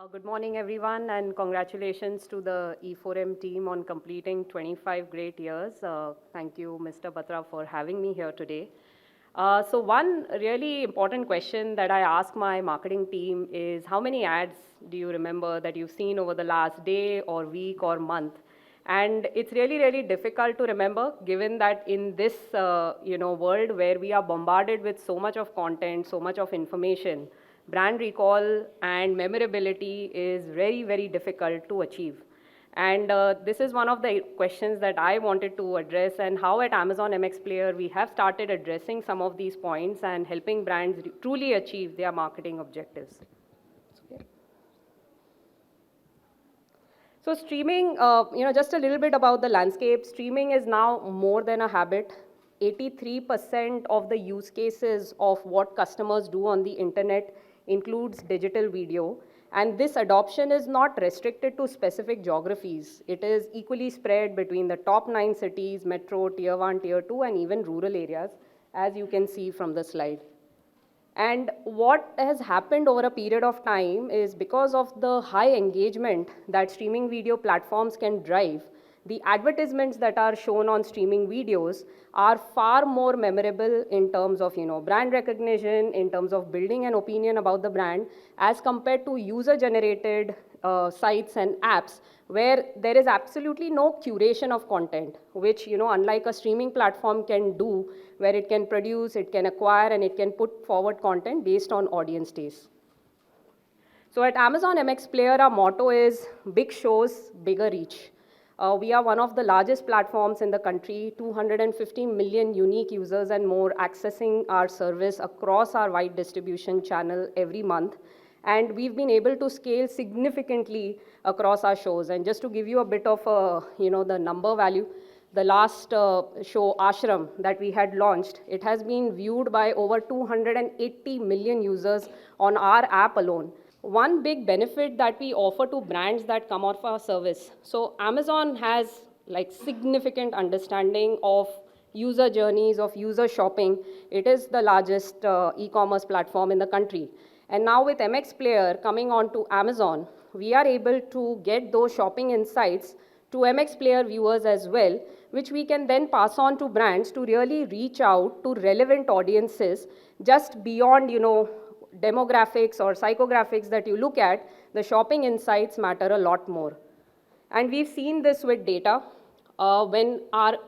Good morning, everyone, and congratulations to the E4M team on completing 25 great years. Thank you, Mr. Batra, for having me here today. So one really important question that I ask my marketing team is, how many ads do you remember that you've seen over the last day or week or month? And it's really, really difficult to remember, given that in this world where we are bombarded with so much of content, so much of information, brand recall and memorability is very, very difficult to achieve. And this is one of the questions that I wanted to address, and how at Amazon MX Player we have started addressing some of these points and helping brands truly achieve their marketing objectives. So streaming, just a little bit about the landscape. Streaming is now more than a habit. 83% of the use cases of what customers do on the internet includes digital video. And this adoption is not restricted to specific geographies. It is equally spread between the top 9 cities, metro, tier 1, tier 2, and even rural areas, as you can see from the slide. And what has happened over a period of time is, because of the high engagement that streaming video platforms can drive, the advertisements that are shown on streaming videos are far more memorable in terms of brand recognition, in terms of building an opinion about the brand, as compared to user-generated sites and apps where there is absolutely no curation of content, which unlike a streaming platform can do, where it can produce, it can acquire, and it can put forward content based on audience taste. So at Amazon MX Player, our motto is big shows, bigger reach. We are one of the largest platforms in the country, 250 million unique users and more accessing our service across our wide distribution channel every month. And we've been able to scale significantly across our shows. And just to give you a bit of the number value, the last show, Ashram, that we had launched, it has been viewed by over 280 million users on our app alone. One big benefit that we offer to brands that come off our service. So Amazon has significant understanding of user journeys, of user shopping. It is the largest e-commerce platform in the country. And now with MX Player coming on to Amazon, we are able to get those shopping insights to MX Player viewers as well, which we can then pass on to brands to really reach out to relevant audiences just beyond, demographics or psychographics that you look at. The shopping insights matter a lot more. And we've seen this with data. When our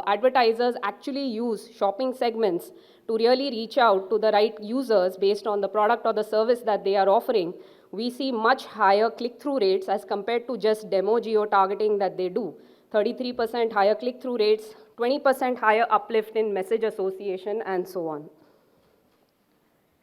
advertisers actually use shopping segments to really reach out to the right users based on the product or the service that they are offering, we see much higher click-through rates as compared to just demo geo-targeting that they do. 33% higher click-through rates, 20% higher uplift in message association, and so on.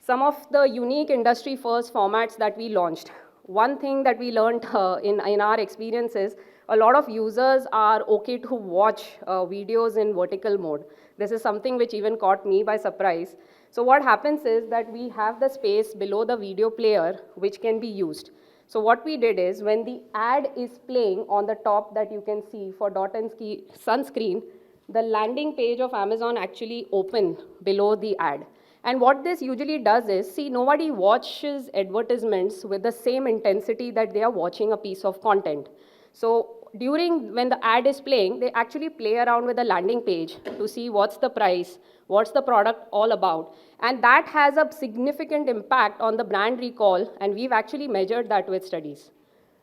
Some of the unique industry-first formats that we launched. One thing that we learned in our experience is a lot of users are okay to watch videos in vertical mode. This is something which even caught me by surprise. So what happens is that we have the space below the video player which can be used. So what we did is, when the ad is playing on the top that you can see for dot and sunscreen, the landing page of Amazon actually open below the ad. And what this usually does is, see, nobody watches advertisements with the same intensity that they are watching a piece of content. So when the ad is playing, they actually play around with the landing page to see what's the price, what's the product all about. And that has a significant impact on the brand recall, and we've actually measured that with studies.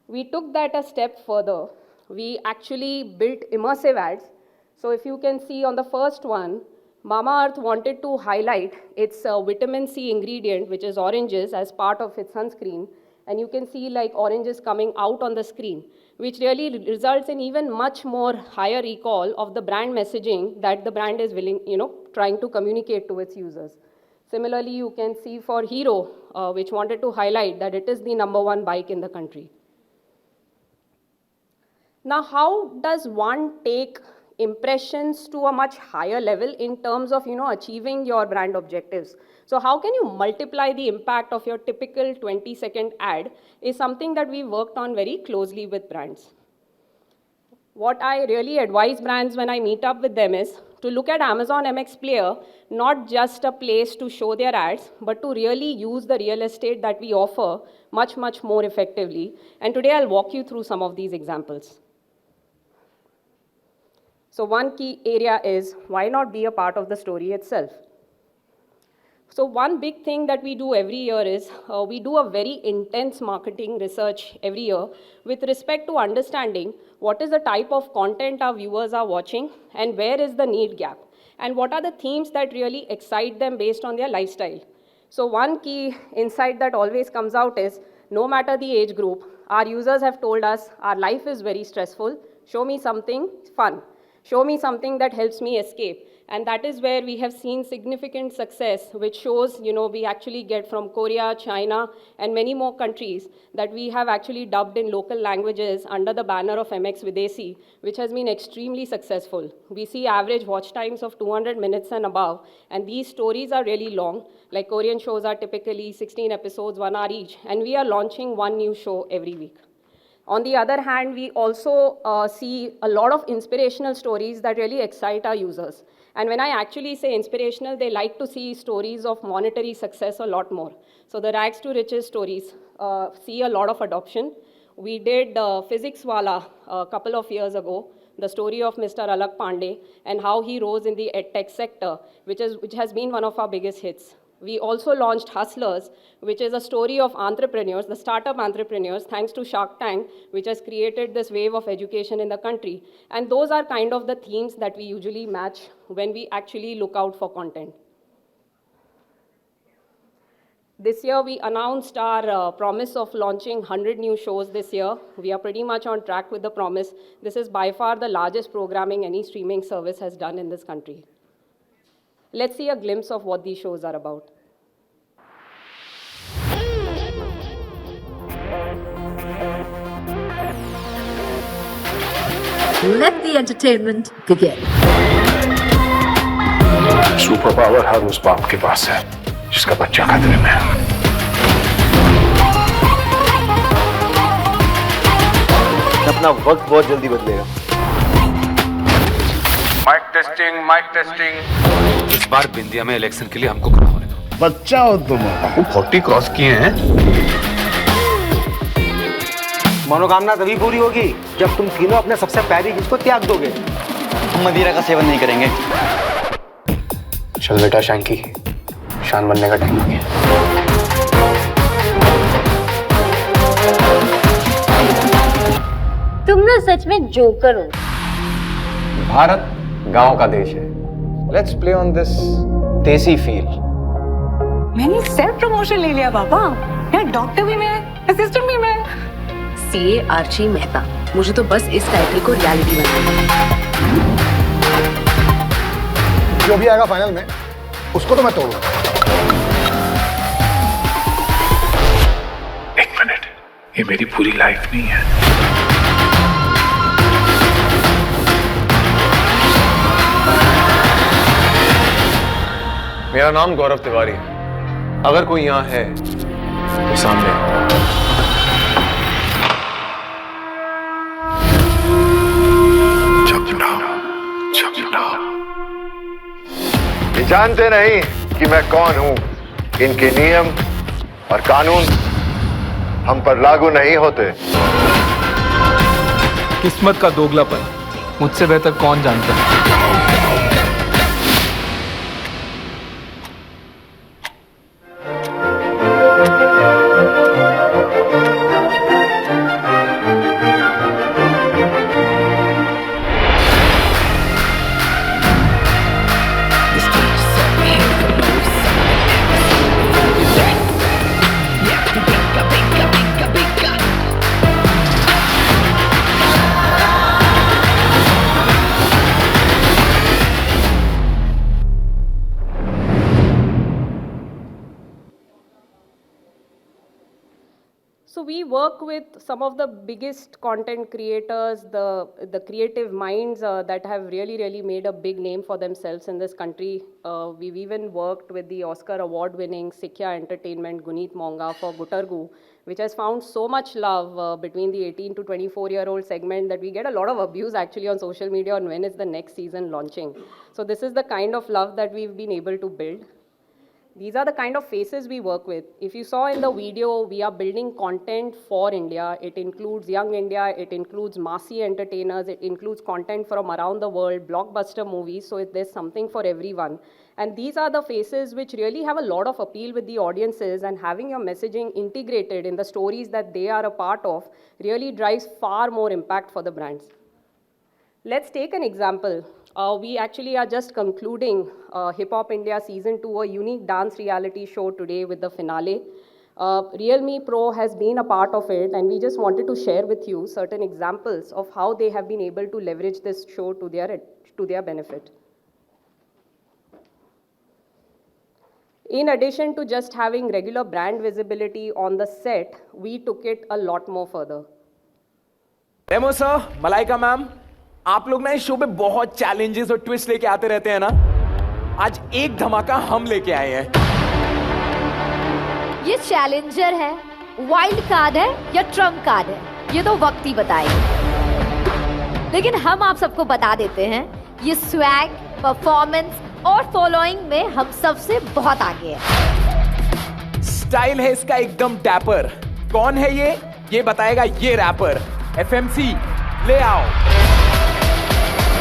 We took that a step further. We actually built immersive ads. So if you can see on the first one, Mamaearth wanted to highlight its vitamin C ingredient, which is oranges, as part of its sunscreen. And you can see oranges coming out on the screen, which really results in even much more higher recall of the brand messaging that the brand is trying to communicate to its users. Similarly, you can see for Hero, which wanted to highlight that it is the #1 bike in the country. Now, how does one take impressions to a much higher level in terms of achieving your brand objectives? So how can you multiply the impact of your typical 20-second ad is something that we worked on very closely with brands. What I really advise brands when I meet up with them is to look at Amazon MX Player not just a place to show their ads, but to really use the real estate that we offer much, much more effectively. And today I'll walk you through some of these examples. So one key area is, why not be a part of the story itself? So one big thing that we do every year is, we do a very intense marketing research every year with respect to understanding what is the type of content our viewers are watching and where is the need gap, and what are the themes that really excite them based on their lifestyle. So one key insight that always comes out is, no matter the age group, our users have told us our life is very stressful, show me something fun. Show me something that helps me escape. And that is where we have seen significant success, which shows, we actually get from Korea, China, and many more countries that we have actually dubbed in local languages under the banner of MX Videsi, which has been extremely successful. We see average watch times of 200 minutes and above, and these stories are really long. Like Korean shows are typically 16 episodes, 1 hour each, and we are launching one new show every week. On the other hand, we also see a lot of inspirational stories that really excite our users. And when I actually say inspirational, they like to see stories of monetary success a lot more. So the rags to riches stories see a lot of adoption. We did Physics Wala a couple of years ago, the story of Mr. Alak Pandey and how he rose in the edtech sector, which has been one of our biggest hits. We also launched Hustlers, which is a story of entrepreneurs, the startup entrepreneurs, thanks to Shark Tank, which has created this wave of education in the country. And those are kind of the themes that we usually match when we actually look out for content. This year, we announced our promise of launching 100 new shows this year. We are pretty much on track with the promise. This is by far the largest programming any streaming service has done in this country. Let's see a glimpse of what these shows are about. Let the entertainment begin. Super power हर उस बाप के पास है जिसका बच्चा खतरे में है। अपना वक्त बहुत जल्दी बदलेगा। Mic testing. इस बार बिंदिया में इलेक्शन के लिए हमको खड़ा होने दो। बच्चा हो तुम, 40 क्रॉस किए हैं। मनोकामना तभी पूरी होगी जब तुम तीनों अपने सबसे प्यारी चीज को त्याग दोगे। हम मदिरा का सेवन नहीं करेंगे। चल बेटा शैंकी, शान बनने का टाइम आ गया। तुम ना सच में जोकर हो। भारत गांव का देश है। लेट्स प्ले ऑन दिस देसी फील। मैंने सेल्फ प्रमोशन ले लिया पापा। यार डॉक्टर भी मैं, असिस्टेंट भी मैं। सीए आर्ची मेहता, मुझे तो बस इस टाइटल को रियलिटी बनाना। जो भी आएगा फाइनल में, उसको तो मैं तोड़ूंगा। एक मिनट, ये मेरी पूरी लाइफ नहीं है। मेरा नाम गौरव तिवारी है। अगर कोई यहाँ है तो सामने। ये जानते नहीं कि मैं कौन हूं। इनके नियम और कानून हम पर लागू नहीं होते। किस्मत का दोगलापन मुझसे बेहतर कौन जानता है। So we work with some of the biggest content creators, the creative minds that have really made a big name for themselves in this country. We've even worked with the Oscar award-winning Sikya Entertainment, Guneet Monga for Gutargu, which has found so much love between the 18 to 24-year-old segment that we get a lot of abuse actually on social media on when is the next season launching. So this is the kind of love that we've been able to build. These are the kind of faces we work with. If you saw in the video, we are building content for India. It includes Young India, it includes massy entertainers, it includes content from around the world, blockbuster movies, so there's something for everyone. And these are the faces which really have a lot of appeal with the audiences, and having your messaging integrated in the stories that they are a part of really drives far more impact for the brands. Let's take an example. We actually are just concluding Hip Hop India Season 2, a unique dance reality show today with the finale. Realme Pro has been a part of it, and we just wanted to share with you certain examples of how they have been able to leverage this show to their benefit. In addition to just having regular brand visibility on the set, we took it a lot more further. Remo sir, Malaika ma'am, आप लोग ना इस show पे बहुत challenges और twist लेके आते रहते हैं ना। आज एक धमाका हम लेके आए हैं। ये चैलेंजर है, वाइल्ड कार्ड है या ट्रम्प कार्ड है, ये तो वक्त ही बताएगा। लेकिन हम आप सबको बता देते हैं, ये स्वैग, परफॉर्मेंस और फॉलोइंग में हम सबसे बहुत आगे है। स्टाइल है इसका एकदम डैपर। कौन है ये बताएगा ये रैपर। FMC, ले आओ।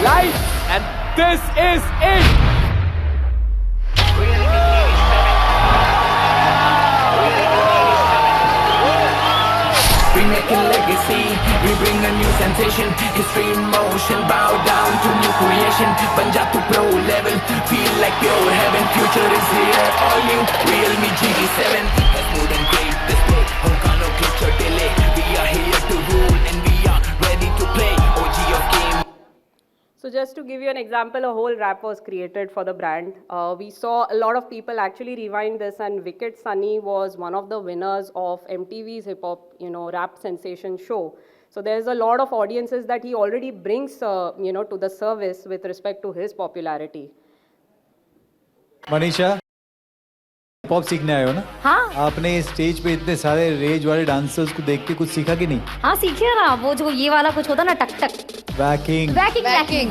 Live, and this is it. We making legacy, we bring a new sensation. History in motion, bow down to new creation. Punjab to pro level, feel like pure heaven. Future is here, all new. Realme GT7 has more than great display. Honkano glitch or delay. We are here to rule and we are ready to play. OG of game. So just to give you an example, a whole rap was created for the brand. We saw a lot of people actually rewind this, and Wicked Sunny was one of the winners of MTV's hip hop, rap sensation show. So there's a lot of audiences that he already brings, to the service with respect to his popularity. Manisha, pop सीखने आए हो ना? हाँ। आपने stage पे इतने सारे raise वाले डांसर्स को देख के कुछ सीखा कि नहीं? हाँ सीखे ना, वो जो ये वाला कुछ होता ना, टक टक। वैकिंग।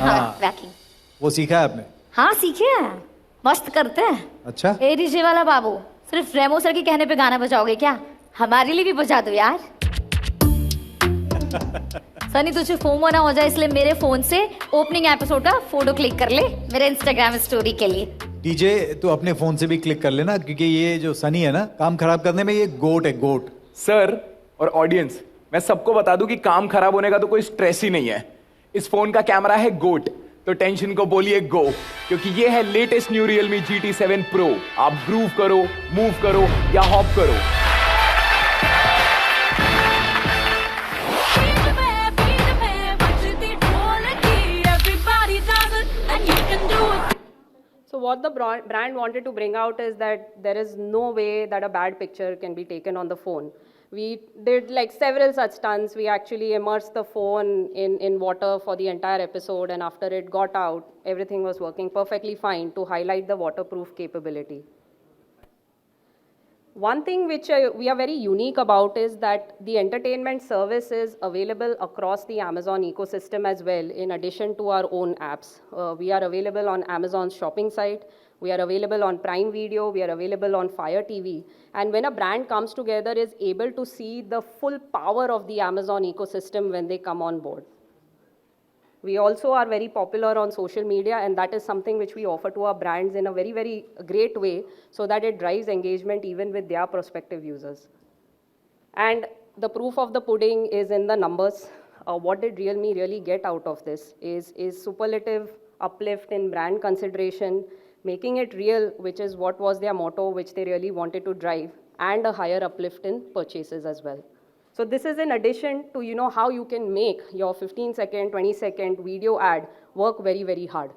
हाँ, वैकिंग। वो सीखा है आपने? हाँ सीखे हैं, मस्त करते हैं। अच्छा। ए डीजे वाला बाबू, सिर्फ रेमो सर के कहने पे गाना बजाओगे क्या? हमारे लिए भी बजा दो यार। सनी तुझे फोमो ना हो जाए, इसलिए मेरे फोन से ओपनिंग एपिसोड का फोटो क्लिक कर ले मेरे इंस्टाग्राम स्टोरी के लिए। डीजे तू अपने फोन से भी क्लिक कर लेना, क्योंकि ये जो सनी है ना, काम खराब करने में ये गोट है, गोट। सर और ऑडियंस, मैं सबको बता दूं कि काम खराब होने का तो कोई स्ट्रेस ही नहीं है। इस फोन का कैमरा है गोट, तो टेंशन को बोलिए गो, क्योंकि ये है latest new Realme GT7 Pro। आप ग्रूव करो, मूव करो या हॉप करो। So what the brand wanted to bring out is that there is no way that a bad picture can be taken on the phone. We did like several such stunts. We actually immersed the phone in water for the entire episode, and after it got out, everything was working perfectly fine to highlight the waterproof capability. One thing which we are very unique about is that the entertainment service is available across the Amazon ecosystem as well, in addition to our own apps. We are available on Amazon's shopping site, we are available on Prime Video, we are available on Fire TV. And when a brand comes together, is able to see the full power of the Amazon ecosystem when they come on board. We also are very popular on social media, and that is something which we offer to our brands in a very, very great way, so that it drives engagement even with their prospective users. And the proof of the pudding is in the numbers. What did Realme really get out of this is superlative uplift in brand consideration, making it real, which is what was their motto, which they really wanted to drive, and a higher uplift in purchases as well. So this is in addition to, how you can make your 15-second, 20-second video ad work very, very hard.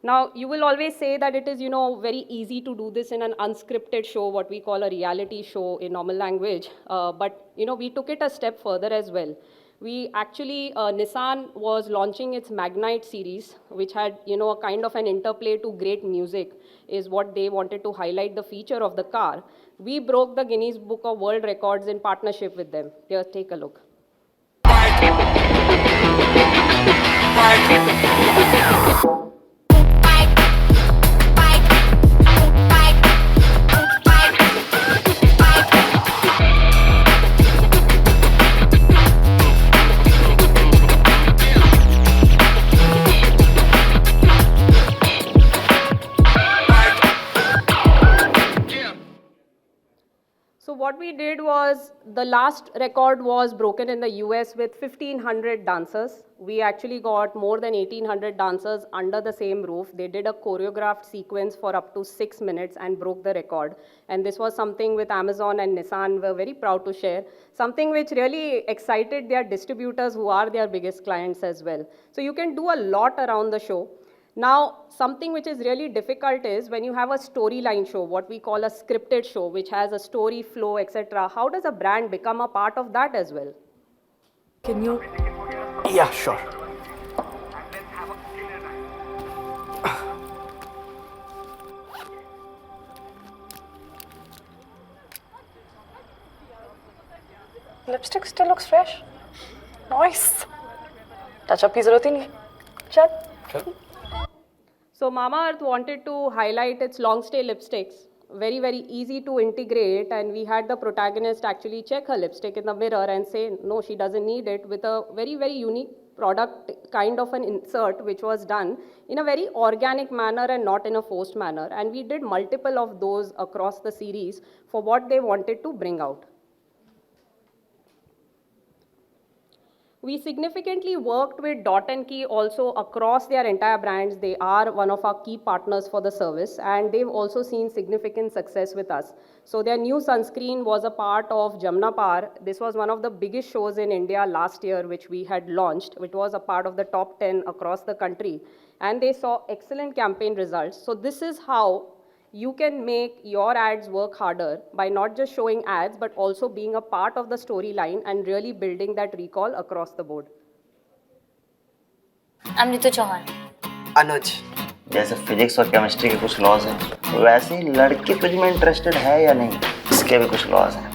Now, you will always say that it is, very easy to do this in an unscripted show, what we call a reality show in normal language. But, we took it a step further as well. We actually, Nissan was launching its Magnite series, which had, a kind of an interplay to great music, is what they wanted to highlight the feature of the car. We broke the Guinness Book of World Records in partnership with them. Here, take a look. So what we did was, the last record was broken in the US with 1,500 dancers. We actually got more than 1,800 dancers under the same roof. They did a choreographed sequence for up to 6 minutes and broke the record. And this was something with Amazon and Nissan were very proud to share. Something which really excited their distributors who are their biggest clients as well. So you can do a lot around the show. Now, something which is really difficult is when you have a storyline show, what we call a scripted show, which has a story flow, etc. How does a brand become a part of that as well? Can you? Yeah, sure. Lipstick still looks fresh. Nice. Touch up की जरूरत ही नहीं. चल. So Mamaearth wanted to highlight its long stay lipsticks. Very, very easy to integrate, and we had the protagonist actually check her lipstick in the mirror and say, no, she doesn't need it, with a very, very unique product kind of an insert which was done in a very organic manner and not in a forced manner. And we did multiple of those across the series for what they wanted to bring out. We significantly worked with Dot & Key also across their entire brands. They are one of our key partners for the service, and they've also seen significant success with us. So their new sunscreen was a part of Jamna Par. This was one of the biggest shows in India last year, which we had launched. It was a part of the top 10 across the country, and they saw excellent campaign results. So this is how you can make your ads work harder, by not just showing ads, but also being a part of the storyline and really building that recall across the board. Amrita Chauhan. अनुज, जैसे physics और chemistry के कुछ laws हैं, वैसे ही लड़की तुझ में interested है या नहीं, इसके भी कुछ लॉज हैं.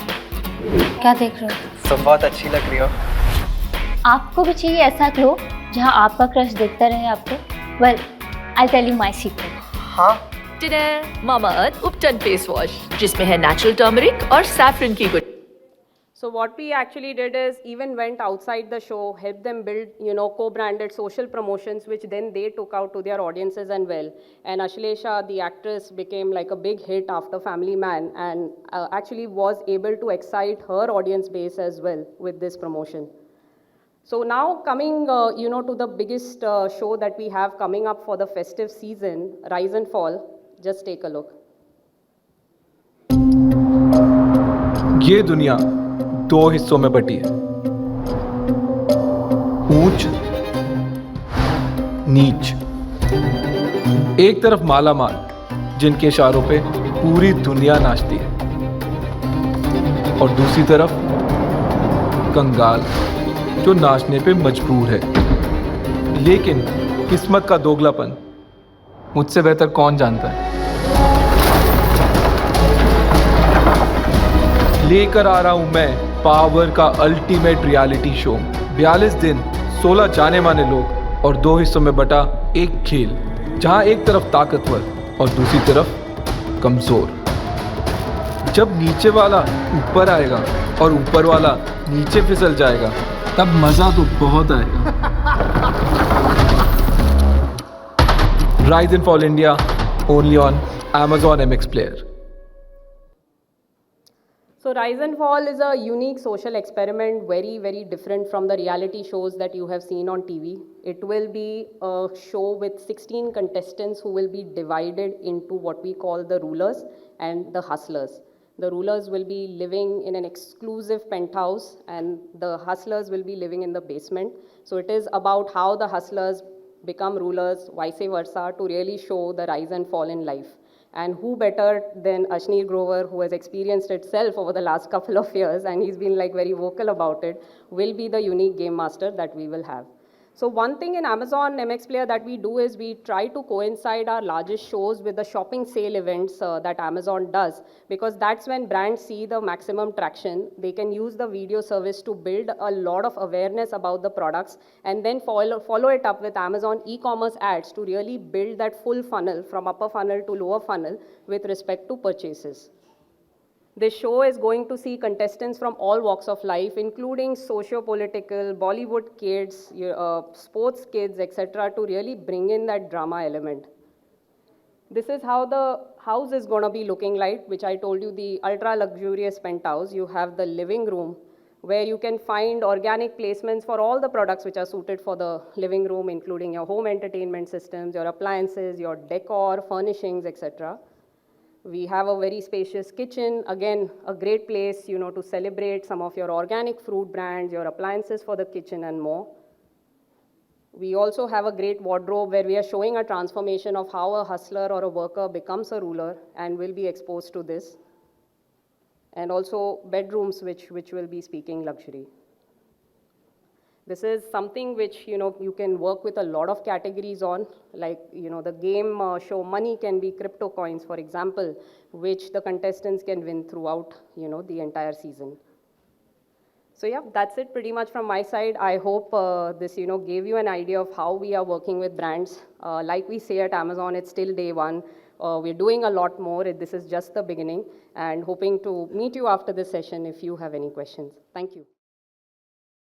क्या देख रहे हो? तुम बहुत अच्छी लग रही हो. आपको भी चाहिए ऐसा ग्लो जहाँ आपका क्रश देखता रहे आपको? Well, I'll tell you my secret. हाँ. मामाअर्थ उपटन फेस वॉश, जिसमें है नेचुरल टर्मरिक और सैफरन की good. So what we actually did is even went outside the show, helped them build, co-branded social promotions, which then they took out to their audiences and well. And Ashlesha, the actress, became like a big hit after Family Man, and actually was able to excite her audience base as well with this promotion. So now coming, to the biggest show that we have coming up for the festive season, Rise and Fall. Just take a look. ये दुनिया दो हिस्सों में बटी है, ऊंच नीच. एक तरफ माला माल, जिनके इशारों पे पूरी दुनिया नाचती है, और दूसरी तरफ कंगाल, जो नाचने पे मजबूर है. लेकिन किस्मत का दोगलापन मुझसे बेहतर कौन जानता है. लेकर आ रहा हूं मैं पावर का अल्टीमेट रियलिटी शो. 42 दिन, 16 जाने माने लोग और दो हिस्सों में बटा एक खेल, जहां एक तरफ ताकतवर और दूसरी तरफ कमजोर. जब नीचे वाला ऊपर आएगा और ऊपर वाला नीचे फिसल जाएगा, तब मजा तो बहुत आएगा. Rise and Fall India, only on Amazon MX Player. So Rise and Fall is a unique social experiment, very, very different from the reality shows that you have seen on TV. It will be a show with 16 contestants who will be divided into what we call the rulers and the hustlers. The rulers will be living in an exclusive penthouse, and the hustlers will be living in the basement. So it is about how the hustlers become rulers, vice versa, to really show the rise and fall in life. And who better than Ashneer Grover, who has experienced it self over the last couple of years, and he's been like very vocal about it, will be the unique game master that we will have. So one thing in Amazon MX Player that we do is we try to coincide our largest shows with the shopping sale events that Amazon does, because that's when brands see the maximum traction. They can use the video service to build a lot of awareness about the products and then follow it up with Amazon e-commerce ads to really build that full funnel from upper funnel to lower funnel with respect to purchases. This show is going to see contestants from all walks of life, including socio-political, Bollywood kids, sports kids, etc., to really bring in that drama element. This is how the house is going to be looking like, which I told you, the ultra-luxurious penthouse. You have the living room, where you can find organic placements for all the products which are suited for the living room, including your home entertainment systems, your appliances, your decor, furnishings, etc. We have a very spacious kitchen, again, a great place, to celebrate some of your organic fruit brands, your appliances for the kitchen and more. We also have a great wardrobe where we are showing a transformation of how a hustler or a worker becomes a ruler and will be exposed to this. And also bedrooms which will be speaking luxury. This is something which, you can work with a lot of categories on, like, the game show money can be crypto coins, for example, which the contestants can win throughout, the entire season. So yeah, that's it pretty much from my side. I hope this, gave you an idea of how we are working with brands. Like we say at Amazon, it's still day one. We're doing a lot more. This is just the beginning, and hoping to meet you after this session if you have any questions. Thank you.